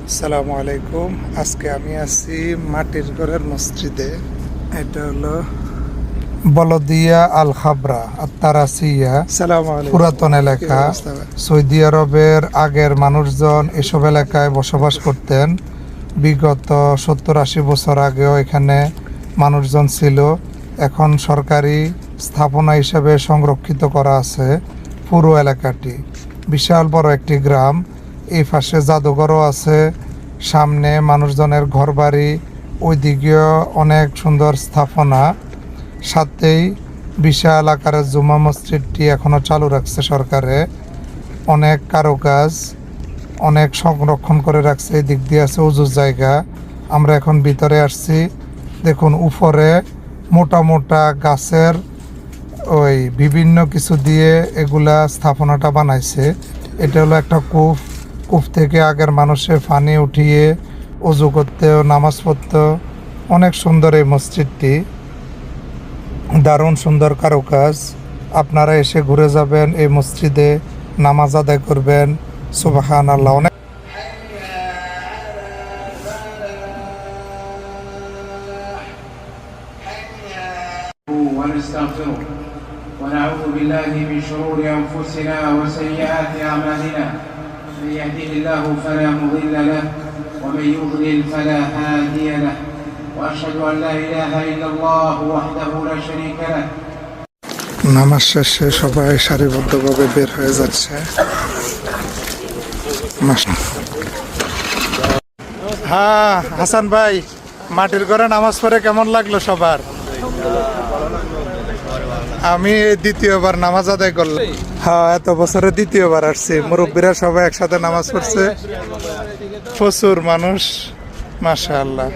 আসসালামু আলাইকুম। আজকে আমি আছি মাটির ঘরের মসজিদে। এটা হলো বলদিয়া আল খাবরা আত্তারাসিয়া, পুরাতন এলাকা। সৌদি আরবের আগের মানুষজন এসব এলাকায় বসবাস করতেন। বিগত 70-80 বছর আগেও এখানে মানুষজন ছিল। এখন সরকারি স্থাপনা হিসেবে সংরক্ষিত করা আছে পুরো এলাকাটি। বিশাল বড় একটি গ্রাম। এই পাশে জাদুঘরও আছে, সামনে মানুষজনের ঘরবাড়ি, ওইদিকেও অনেক সুন্দর স্থাপনা। সাথেই বিশাল আকারের জুমা মসজিদটি এখনও চালু রাখছে সরকারে। অনেক কারুকাজ, অনেক সংরক্ষণ করে রাখছে। এই দিক দিয়ে আছে উজুর জায়গা। আমরা এখন ভিতরে আসছি। দেখুন উপরে মোটা মোটা গাছের ওই বিভিন্ন কিছু দিয়ে এগুলা স্থাপনাটা বানাইছে। এটা হলো একটা কূপ। কূপ থেকে আগের মানুষের পানি উঠিয়ে অজু করতে, নামাজ পড়তে। অনেক সুন্দর এই মসজিদটি, দারুণ সুন্দর কারুকাজ। আপনারা এসে ঘুরে যাবেন, এই মসজিদে নামাজ আদায় করবেন। সুবহানাল্লাহ। অনেক ونستغفره ونعوذ بالله من شرور أنفسنا وسيئات أعمالنا من يهده الله فلا مضل له ومن يضلل فلا هادي له وأشهد أن لا إله إلا الله وحده لا شريك له। নামাজ শেষে সবাই সারিবদ্ধভাবে বের হয়ে যাচ্ছে। হ্যাঁ হাসান ভাই, মাটির ঘরে নামাজ পড়ে কেমন লাগলো সবার? আমি দ্বিতীয়বার নামাজ আদায় করলাম। হ্যাঁ, এত বছরে দ্বিতীয়বার আসছি। মুরব্বীরা সবাই একসাথে নামাজ পড়ছে, প্রচুর মানুষ, মাশাআল্লাহ।